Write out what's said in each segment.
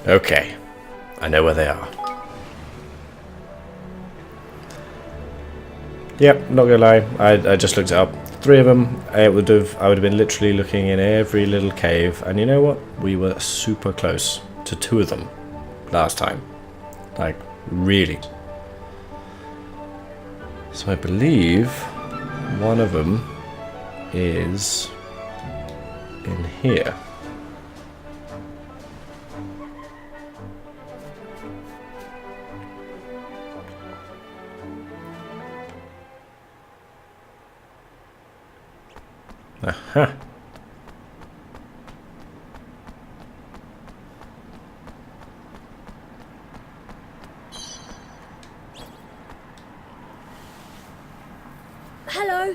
Okay. I know where they are. Yep, not gonna lie. I just looked it up. 3 of them. I would have been literally looking in every little cave. And you know what? We were super close to 2 of them last time. Like, really. So I believe one of them is in here. Aha. Hello.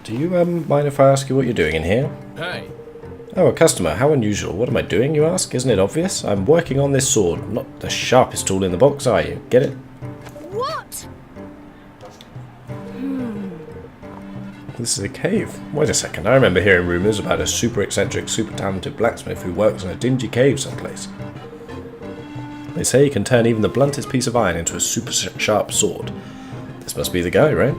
Do you mind if I ask you what you're doing in here? Hey. Oh, a customer. How unusual. What am I doing, you ask? Isn't it obvious? I'm working on this sword. Not the sharpest tool in the box, are you? Get it? What? This is a cave. Wait a second. I remember hearing rumours about a super eccentric, super talented blacksmith who works in a dingy cave someplace. They say he can turn even the bluntest piece of iron into a super sharp sword. This must be the guy, right?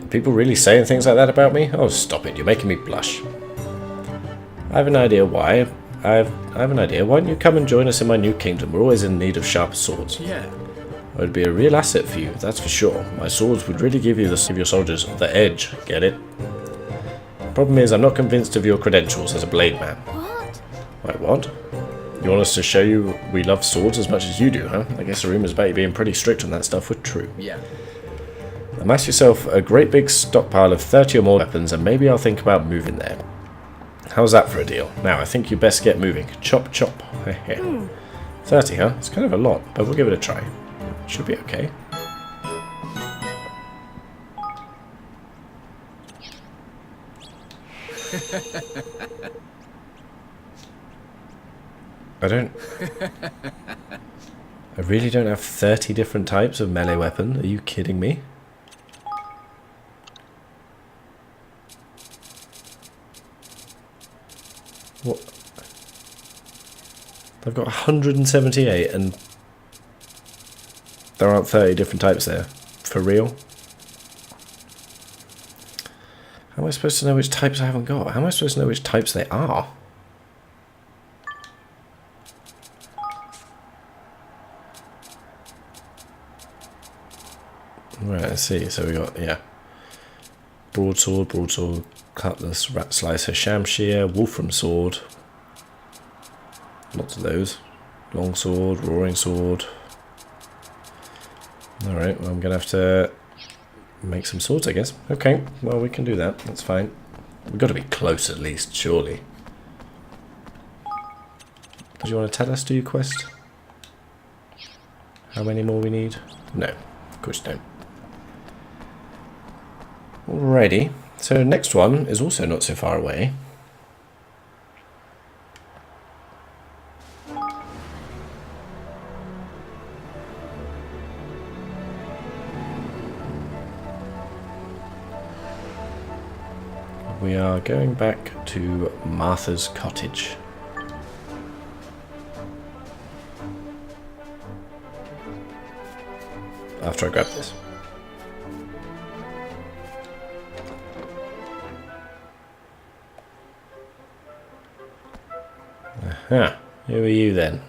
People really saying things like that about me? Oh, stop it. You're making me blush. I have an idea why. I have an idea. Why don't you come and join us in my new kingdom? We're always in need of sharp swords. Yeah. It would be a real asset for you, that's for sure. My swords would really give your soldiers the edge, get it? Problem is, I'm not convinced of your credentials as a blade man. What? Wait, what? You want us to show you we love swords as much as you do, huh? I guess the rumours about you being pretty strict on that stuff were true. Yeah. Amass yourself a great big stockpile of 30 or more weapons, and maybe I'll think about moving there. How's that for a deal? Now, I think you best get moving. Chop, chop. 30, huh? It's kind of a lot, but we'll give it a try. Should be okay. I really don't have 30 different types of melee weapon. Are you kidding me? What? I've got 178 and there aren't 30 different types there. For real? How am I supposed to know which types I haven't got? How am I supposed to know which types they are? Right, let's see. So we got, yeah. Broadsword, cutlass, rat slicer, shamshear, wolfram sword. Lots of those. Longsword, roaring sword. Alright, well I'm going to have to make some swords, I guess. Okay, well we can do that. That's fine. We've got to be close at least, surely. Do you want to tell us, do you, quest? How many more we need? No, of course you don't. Alrighty, so next one is also not so far away. We are going back to Martha's cottage. After I grab this. Aha, who are you then,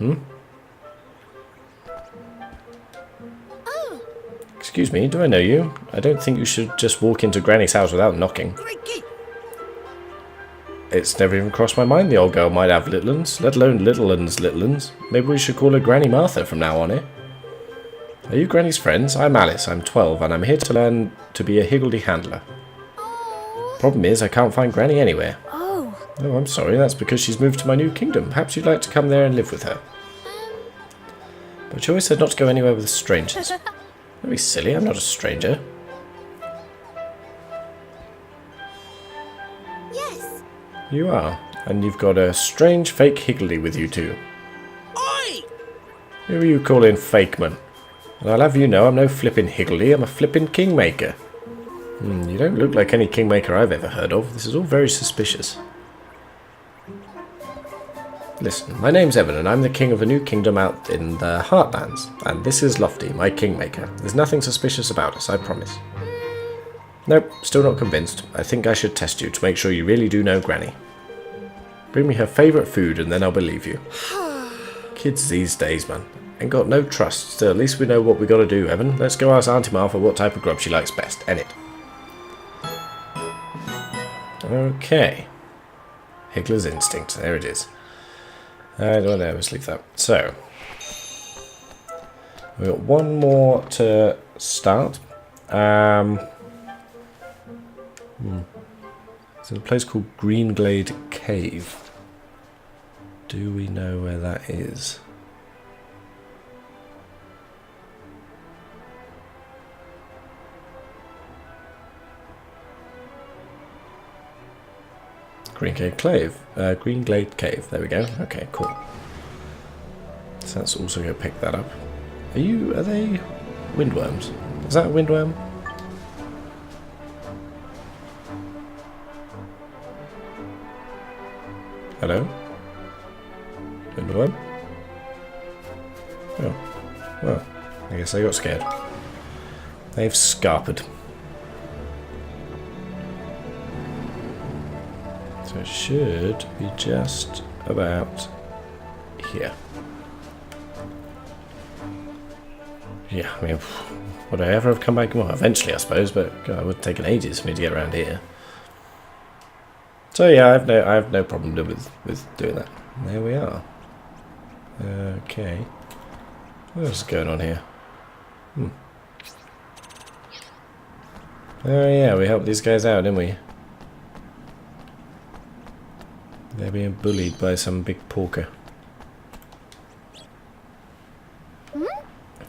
Oh. Excuse me, do I know you? I don't think you should just walk into Granny's house without knocking. It's never even crossed my mind the old girl might have little uns, let alone little uns. Maybe we should call her Granny Martha from now on, eh? Are you Granny's friends? I'm Alice, I'm 12, and I'm here to learn to be a higgledy handler. Oh. Problem is, I can't find Granny anywhere. Oh. Oh, I'm sorry, that's because she's moved to my new kingdom. Perhaps you'd like to come there and live with her. But she always said not to go anywhere with strangers. Don't be silly, I'm not a stranger. Yes. You are, and you've got a strange fake higgledy with you too. Oi! Who are you calling fakeman? And I'll have you know I'm no flippin' higgledy, I'm a flippin' kingmaker. You don't look like any kingmaker I've ever heard of. This is all very suspicious. Listen, my name's Evan, and I'm the king of a new kingdom out in the Heartlands. And this is Lofty, my kingmaker. There's nothing suspicious about us, I promise. Nope, still not convinced. I think I should test you to make sure you really do know Granny. Bring me her favourite food and then I'll believe you. Kids these days, man. Ain't got no trust. Still, at least we know what we gotta do, Evan. Let's go ask Auntie Martha what type of grub she likes best. End it. Okay. Higgler's instinct. There it is. I don't know. Let's leave that. So, we've got one more to start. It's in a place called Greenglade Cave. Do we know where that is? Greenglade Cave. There we go. Okay, cool. So that's also going to pick that up. Are they windworms? Is that a windworm? Hello? Windworm? Oh. Well, I guess I got scared. They've scarpered. So it should be just about here. Yeah, I mean, would I ever have come back? Well, eventually, I suppose, but God, it would have taken ages for me to get around here. So yeah, I have no problem with doing that. There we are. Okay. What else is going on here? Oh yeah, we helped these guys out, didn't we? They're being bullied by some big porker. Are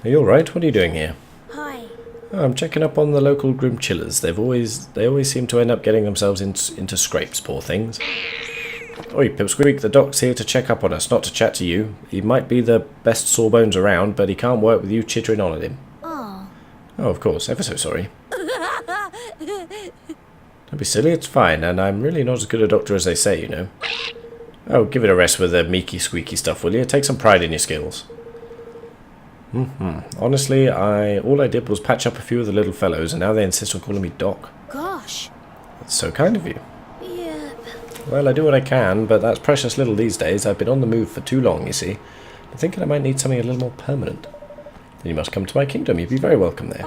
you alright? What are you doing here? Hi. Oh, I'm checking up on the local grim chillers. They always seem to end up getting themselves into scrapes, poor things. Oi, Pipsqueak, the doc's here to check up on us, not to chat to you. He might be the best sawbones around, but he can't work with you chittering on at him. Oh. Oh, of course. Ever so sorry. Don't be silly, it's fine, and I'm really not as good a doctor as they say, you know. Oh, give it a rest with the meeky squeaky stuff, will you? Take some pride in your skills. Honestly, all I did was patch up a few of the little fellows, and now they insist on calling me Doc. Gosh. That's so kind of you. Yep. Well, I do what I can, but that's precious little these days. I've been on the move for too long, you see. I'm thinking I might need something a little more permanent. Then you must come to my kingdom. You'd be very welcome there.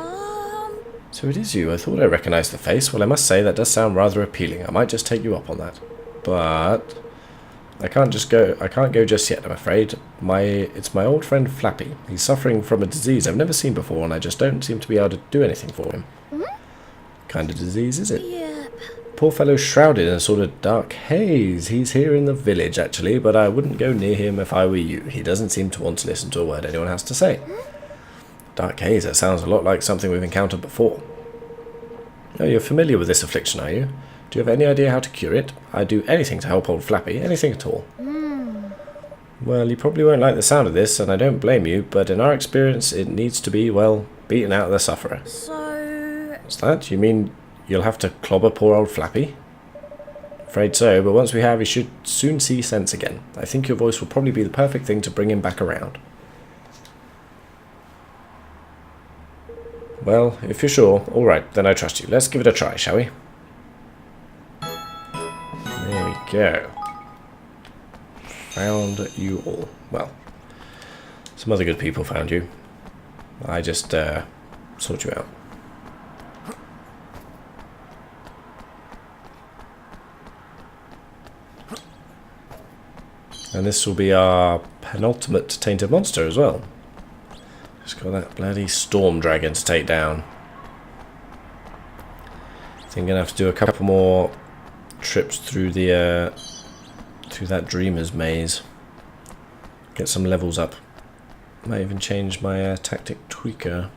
So it is you. I thought I recognised the face. Well, I must say that does sound rather appealing. I might just take you up on that. But I can't go just yet, I'm afraid. It's my old friend Flappy. He's suffering from a disease I've never seen before, and I just don't seem to be able to do anything for him. Kind of disease is it? Yep. Poor fellow's shrouded in a sort of dark haze. He's here in the village, actually, but I wouldn't go near him if I were you. He doesn't seem to want to listen to a word anyone has to say. Dark haze, that sounds a lot like something we've encountered before. Oh, you're familiar with this affliction, are you? Do you have any idea how to cure it? I'd do anything to help old Flappy, anything at all. Well, you probably won't like the sound of this, and I don't blame you, but in our experience, it needs to be, well, beaten out of the sufferer. So... What's that? You mean you'll have to clobber poor old Flappy? Afraid so, but once we have, he should soon see sense again. I think your voice will probably be the perfect thing to bring him back around. Well, if you're sure, alright, then I trust you. Let's give it a try, shall we? There we go. Found you all. Well, some other good people found you. I just sort you out. And this will be our penultimate tainted monster as well. Just got that bloody storm dragon to take down. I think I'm gonna have to do a couple more trips through the through that dreamer's maze. Get some levels up. Might even change my tactic tweaker.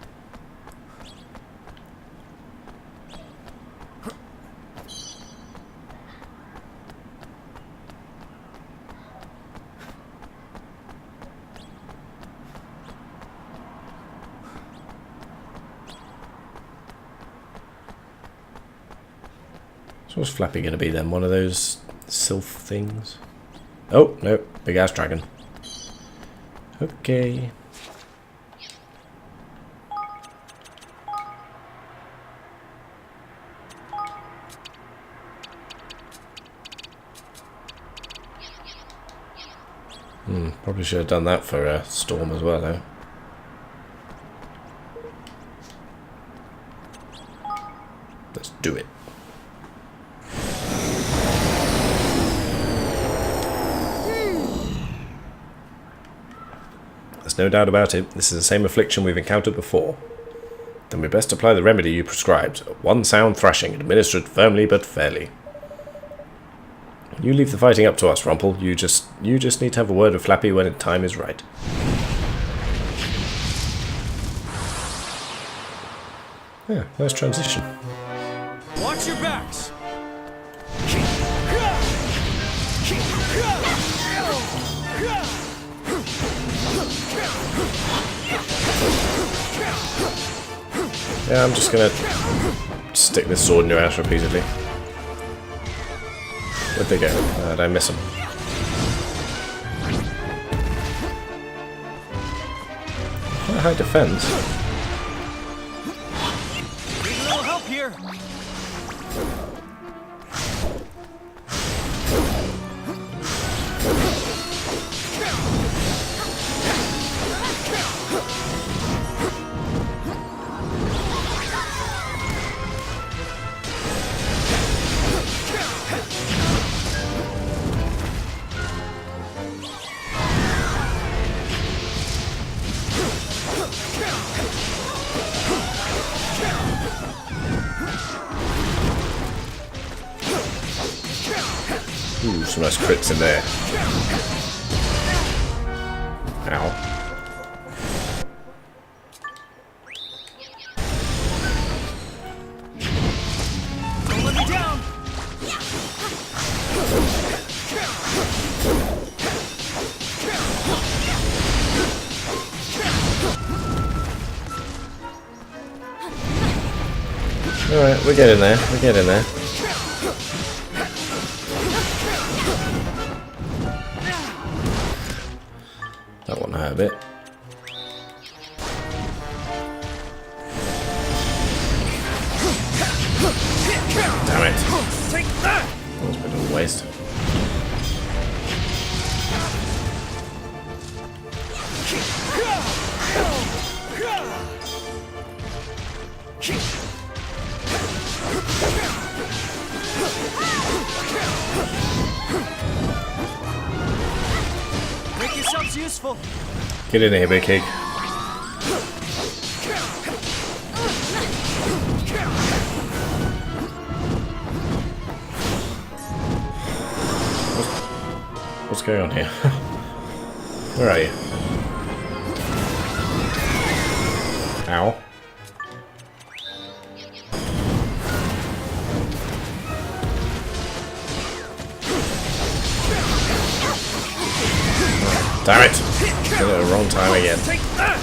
So what's Flappy going to be then? One of those sylph things? Oh, no. Big ass dragon. Okay. Probably should have done that for Storm as well, though. Let's do it. There's no doubt about it. This is the same affliction we've encountered before. Then we best apply the remedy you prescribed. One sound thrashing, administered firmly but fairly. You leave the fighting up to us, Rumple. You just need to have a word with Flappy when time is right. Yeah, nice transition. Watch your backs. Yeah, I'm just gonna stick this sword in your ass repeatedly. Where'd they go? Did I miss them? Quite high defense. Need a little help here. Ooh, some nice crits in there. Ow. Don't let me down. Alright, we're getting there. We're getting there. That one hurt a bit. Damn it. Take that. That was a bit of a waste. Make yourselves useful. Get in here, big kid. What's going on here? Where are you? Ow. Damn it! Did it at the wrong time again. Take that.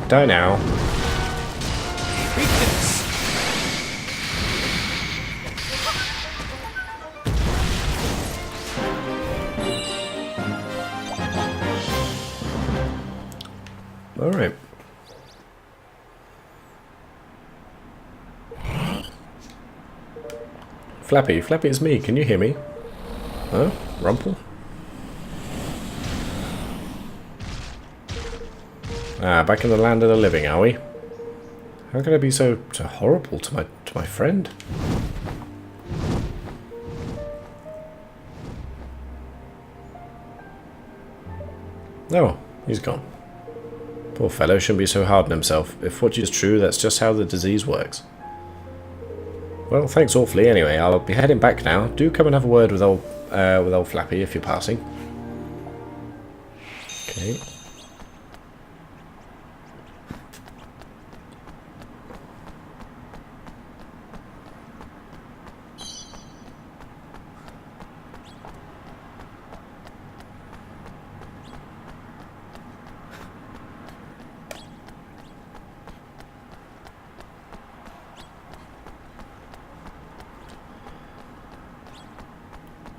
Die now. Weakness. Alright. Flappy, Flappy, it's me. Can you hear me? Huh? Rumple? Ah, back in the land of the living, are we? How can I be so horrible to my friend? Oh, he's gone. Poor fellow shouldn't be so hard on himself. If what is true, that's just how the disease works. Well, thanks awfully anyway. I'll be heading back now. Do come and have a word with old Flappy if you're passing. Okay.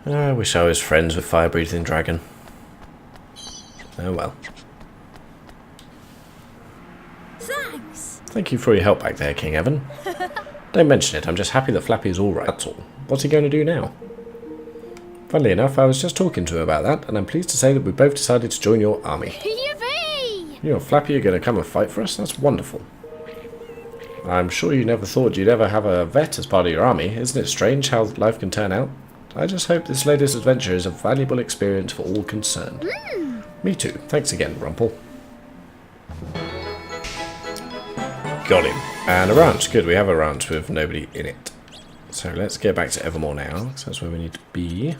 I wish I was friends with fire-breathing dragon. Oh well. Thanks. Thank you for your help back there, King Evan. Don't mention it, I'm just happy that Flappy is alright, that's all. What's he going to do now? Funnily enough, I was just talking to him about that, and I'm pleased to say that we both decided to join your army. Yippee! You and Flappy are going to come and fight for us? That's wonderful. I'm sure you never thought you'd ever have a vet as part of your army. Isn't it strange how life can turn out? I just hope this latest adventure is a valuable experience for all concerned. Me too. Thanks again, Rumple. Got him. And a ranch. Good, we have a ranch with nobody in it. So let's get back to Evermore now, because that's where we need to be.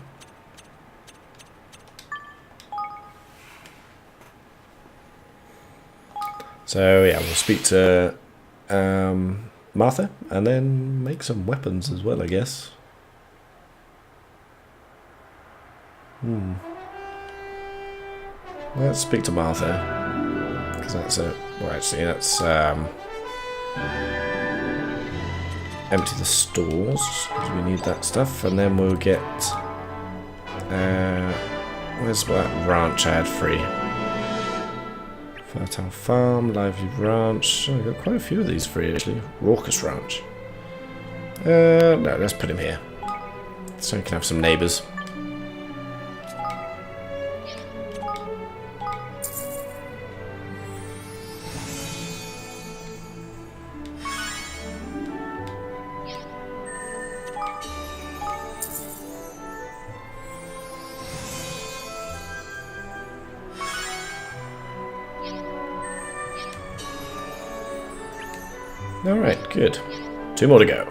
So yeah, we'll speak to Martha, and then make some weapons as well, I guess. Let's speak to Martha, because that's a... well, actually, that's... empty the stores, because we need that stuff, and then we'll get... where's that ranch I had free? Fertile Farm, Lively Ranch. Oh, I've got quite a few of these free, actually. Raucous Ranch. No, let's put him here, so we can have some neighbours. Alright, good. 2 more to go.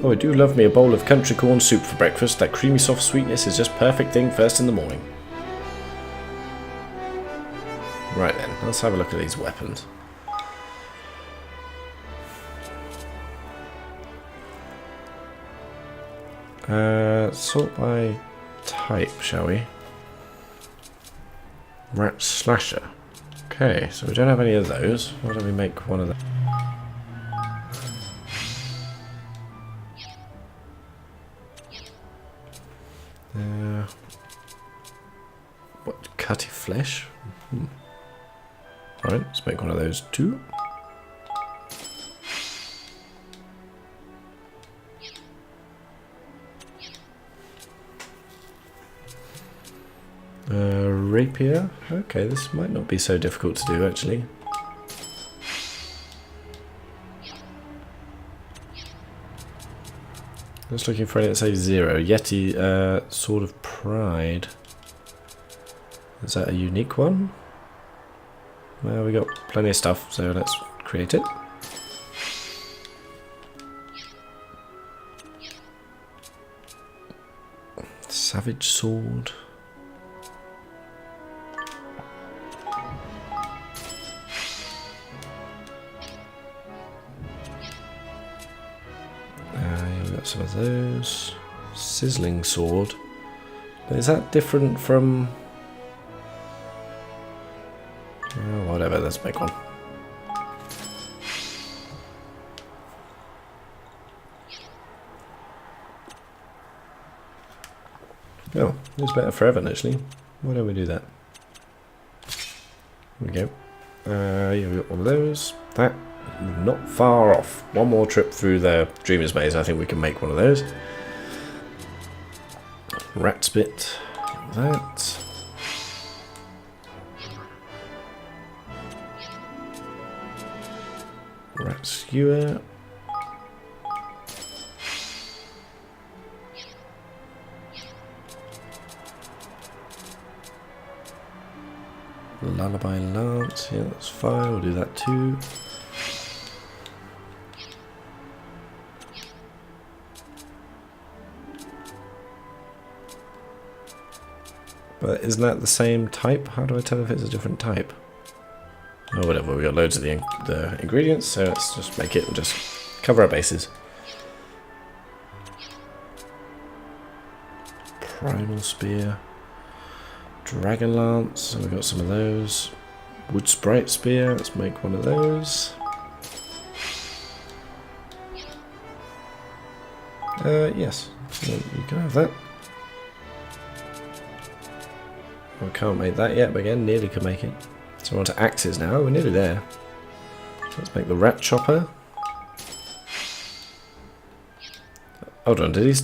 Oh, I do love me a bowl of country corn soup for breakfast. That creamy soft sweetness is just perfect thing first in the morning. Right then, let's have a look at these weapons. Sort by type, shall we? Rat Slasher. Okay, so we don't have any of those. Why don't we make one of them? What? Cutty flesh? Alright, let's make one of those too. Rapier. Okay, this might not be so difficult to do, actually. Just looking for anything that says 0. Yeti, Sword of Pride. Is that a unique one? Well, we got plenty of stuff, so let's create it. Savage Sword. Some of those. Sizzling sword. Is that different from... oh, whatever, let's make one. Oh, it's better for Evan, actually. Why don't we do that? There we go. Yeah, we got one of those. That. Not far off. One more trip through the Dreamer's Maze, I think we can make one of those. Rat Spit. That. Rat Skewer. Lullaby Lance. Yeah, that's fine. We'll do that too. But isn't that the same type? How do I tell if it's a different type? Oh, whatever. We got loads of the ingredients, so let's just make it and just cover our bases. Primal Spear. Dragon Lance. So we've got some of those. Wood Sprite Spear. Let's make one of those. Yes. You can have that. We can't make that yet, but again, nearly can make it. So we're on to axes now. We're nearly there. Let's make the rat chopper. Hold on, did he...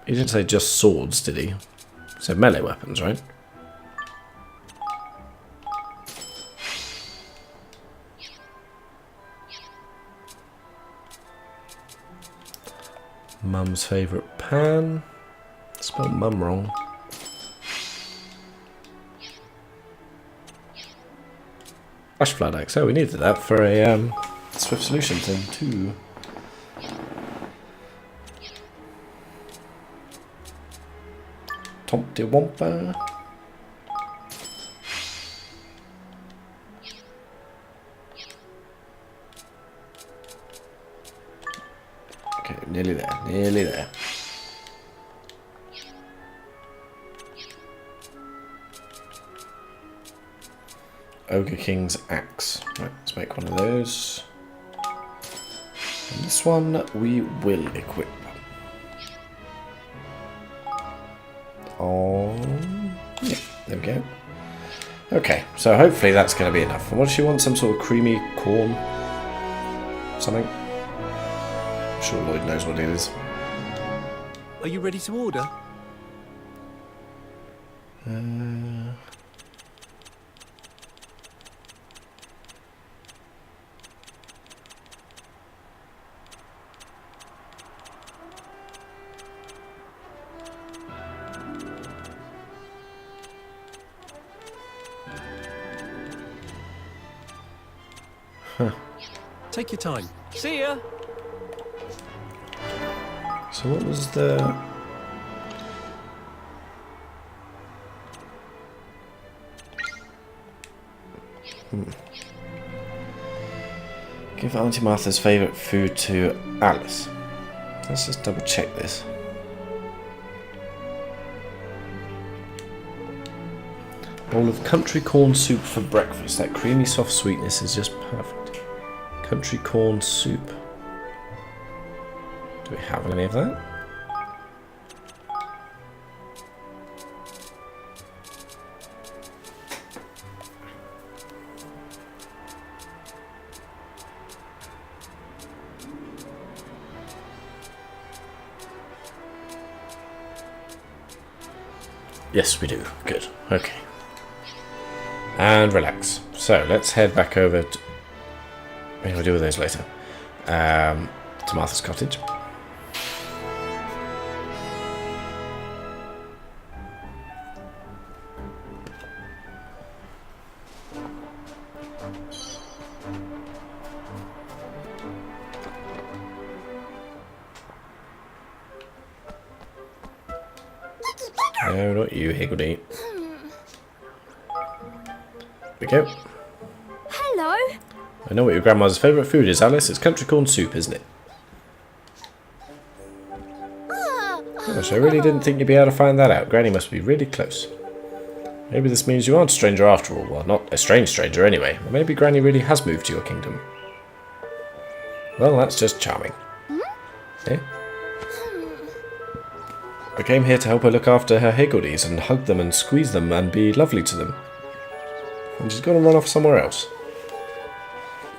He didn't say just swords, did he? He said melee weapons, right? Mum's favourite pan. Spelled mum wrong. Ash flood axe. Oh, we needed that for a swift solution thing too. Tomty Womper. Okay, nearly there, nearly there. Ogre King's axe. Right, let's make one of those. And this one we will equip. Oh, yeah, there we go. Okay, so hopefully that's going to be enough. And what does she want? Some sort of creamy corn? Something? I'm sure Lloyd knows what it is. Are you ready to order? Take your time. See ya! So what was the... Give Auntie Martha's favourite food to Alice. Let's just double check this. Bowl of country corn soup for breakfast. That creamy soft sweetness is just perfect. Country corn soup. Do we have any of that? Yes, we do. Good. Okay. And relax. So let's head back over to... Maybe we'll deal with those later. To Martha's cottage. No, not you, Higgledy. There we go. Hello. I know what your grandma's favourite food is, Alice. It's country corn soup, isn't it? Gosh, I really didn't think you'd be able to find that out. Granny must be really close. Maybe this means you aren't a stranger after all. Well, not a strange stranger anyway. Or maybe Granny really has moved to your kingdom. Well, that's just charming. Eh? I came here to help her look after her Higgledies and hug them and squeeze them and be lovely to them. And she's got to run off somewhere else.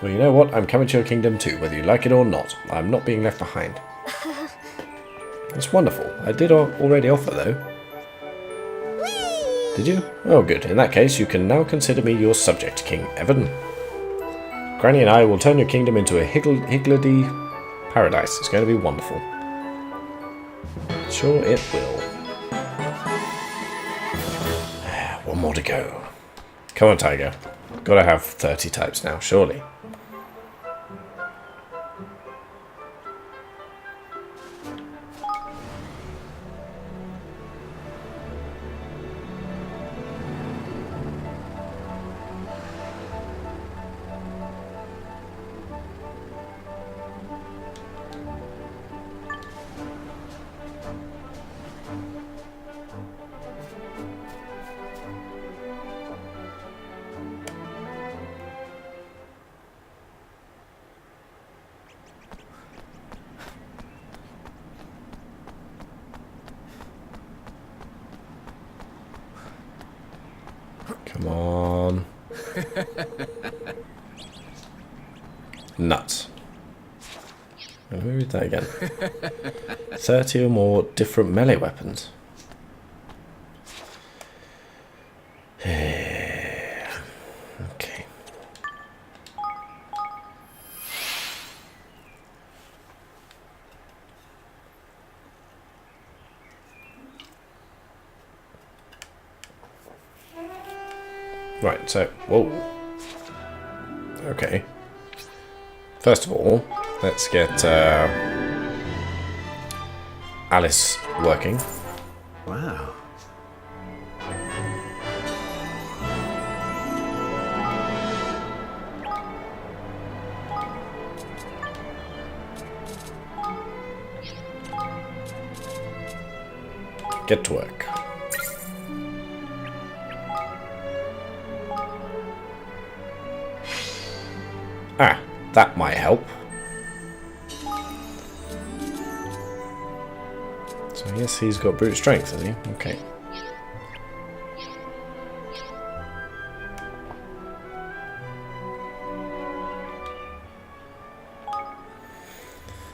Well, you know what? I'm coming to your kingdom too, whether you like it or not. I'm not being left behind. That's wonderful. I did already offer, though. Whee! Did you? Oh, good. In that case, you can now consider me your subject, King Evan. Granny and I will turn your kingdom into a Higgledy paradise. It's going to be wonderful. Sure it will. One more to go. Come on, Tiger. Gotta have 30 types now, surely. Nuts. Let me read that again. 30 or more different melee weapons. Okay. Right, so, whoa. Okay. First of all, let's get Alice working. Wow. Get to work. Ah, that might help. So I guess he's got brute strength, has he? Okay.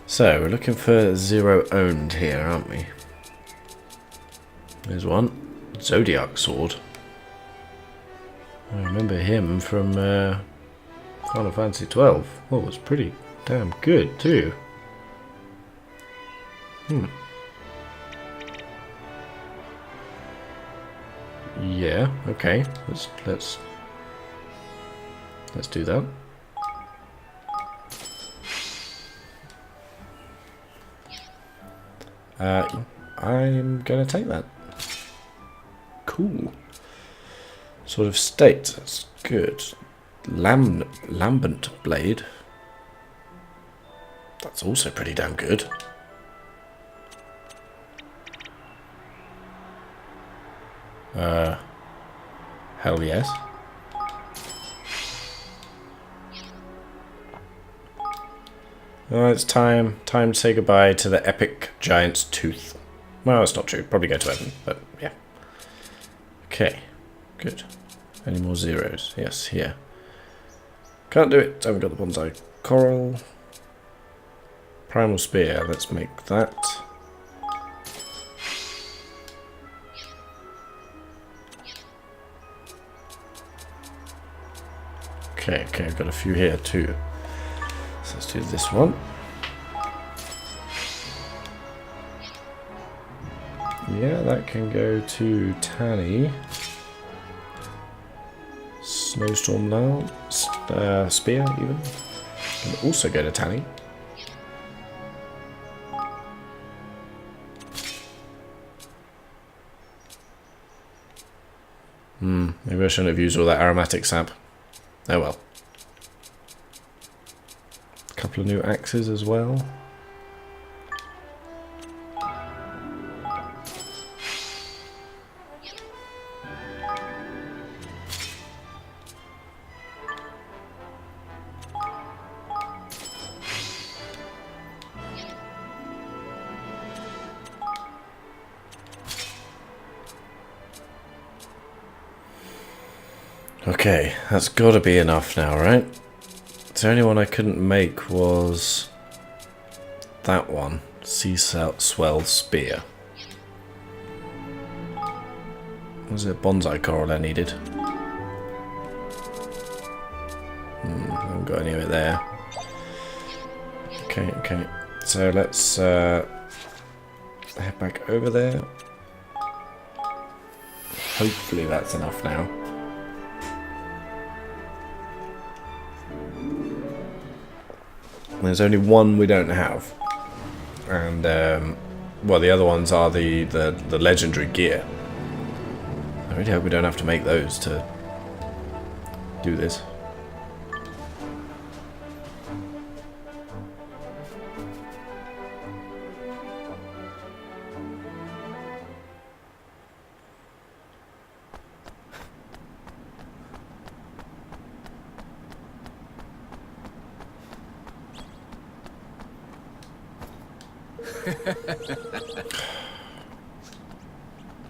So, we're looking for zero owned here, aren't we? There's one. Zodiac Sword. I remember him from Final Fantasy 12. Oh, it was pretty damn good too. Yeah, okay. Let's do that. I'm gonna take that. Cool. Sort of state. That's good. Lambent blade. That's also pretty damn good. Hell yes. It's time to say goodbye to the epic giant's tooth. Well, it's not true. Probably go to heaven, but yeah. Okay, good. Any more zeros? Yes, here. Can't do it. Haven't got the bonsai coral. Primal spear. Let's make that. Okay, I've got a few here too. So let's do this one. Yeah, that can go to Tanny. Snowstorm now. Spear, even. Can also go to Tanny. Maybe I shouldn't have used all that aromatic sap. Oh well. A couple of new axes as well. Okay, that's got to be enough now, right? The only one I couldn't make was that one, Sea Swell Spear. Was it bonsai coral I needed? I haven't got any of it there. Okay. So let's head back over there. Hopefully that's enough now. There's only one we don't have, and well, the other ones are the legendary gear. I really hope we don't have to make those to do this.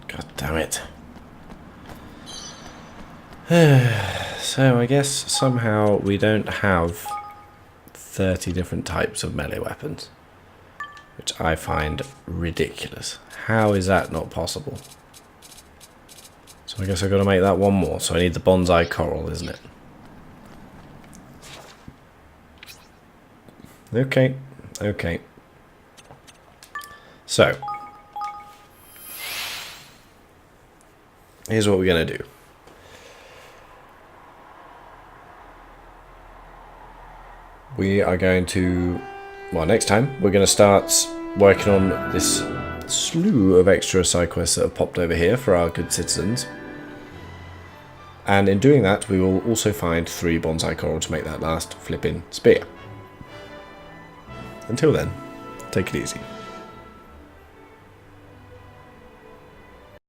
God damn it. So I guess somehow we don't have 30 different types of melee weapons, which I find ridiculous. How is that not possible? So I guess I've got to make that one more. So I need the bonsai coral, isn't it? Okay, okay. So, here's what we're going to do. We are going to, well, next time, we're going to start working on this slew of extra side quests that have popped over here for our good citizens. And in doing that, we will also find 3 bonsai coral to make that last flipping spear. Until then, take it easy.